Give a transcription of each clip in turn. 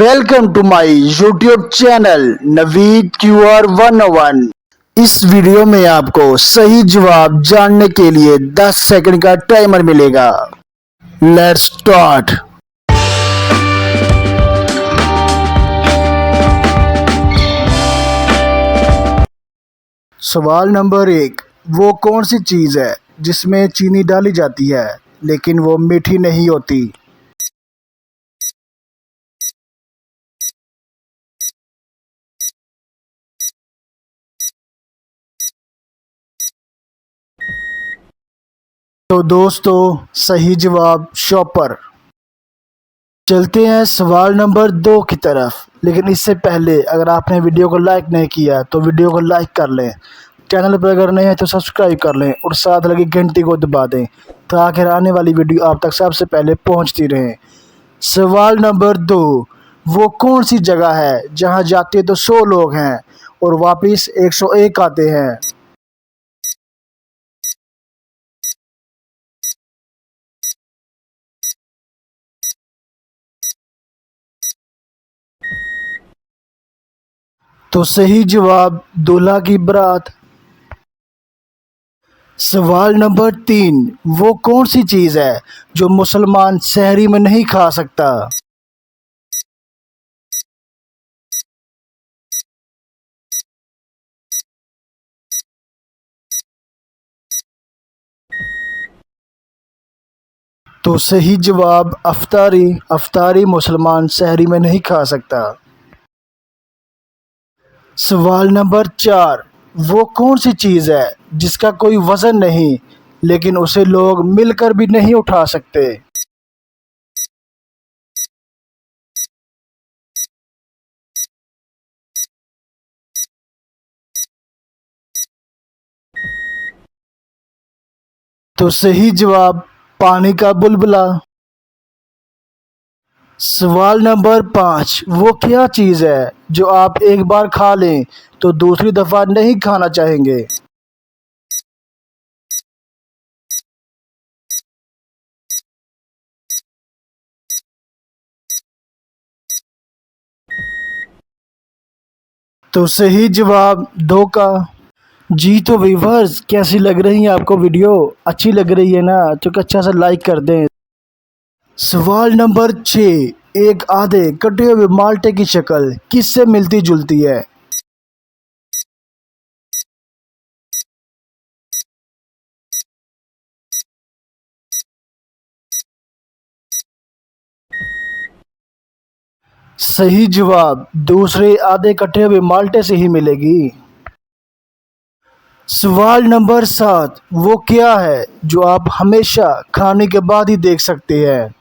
Welcome to my YouTube channel Naveed QR 101। इस video में आपको सही जवाब जानने के लिए 10 सेकंड का टाइमर मिलेगा। Let's start. सवाल नंबर 1, वो कौन सी चीज़ है जिसमें चीनी डाली जाती है लेकिन वो मीठी नहीं होती? तो दोस्तों, सही जवाब शॉपर। चलते हैं सवाल नंबर 2 की तरफ, लेकिन इससे पहले अगर आपने वीडियो को लाइक नहीं किया तो वीडियो को लाइक कर लें। चैनल पर अगर नए हैं तो सब्सक्राइब कर लें और साथ लगी घंटी को दबा दें ताकि आने वाली वीडियो आप तक सबसे पहले पहुंचती रहे। सवाल नंबर 2, वो कौन सी जगह है जहां जाते तो 100 लोग हैं और वापस 101 आते हैं? तो सही जवाब दूल्हा की बारात। सवाल नंबर 3, वो कौन सी चीज़ है जो मुसलमान सहरी में नहीं खा सकता? तो सही जवाब अफ्तारी। अफ्तारी मुसलमान सहरी में नहीं खा सकता। सवाल नंबर 4, वो कौन सी चीज़ है जिसका कोई वज़न नहीं लेकिन उसे लोग मिलकर भी नहीं उठा सकते? तो सही जवाब पानी का बुलबुला। सवाल नंबर 5, वो क्या चीज़ है जो आप एक बार खा लें तो दूसरी दफ़ा नहीं खाना चाहेंगे? तो सही जवाब धोखा। जी तो व्यूअर्स, कैसी लग रही है आपको वीडियो? अच्छी लग रही है ना? तो अच्छा सा लाइक कर दें। सवाल नंबर 6, एक आधे कटे हुए माल्टे की शक्ल किससे मिलती जुलती है? सही जवाब दूसरे आधे कटे हुए माल्टे से ही मिलेगी। सवाल नंबर 7, वो क्या है जो आप हमेशा खाने के बाद ही देख सकते हैं?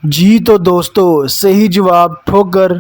जी तो दोस्तों, सही जवाब ठोकर।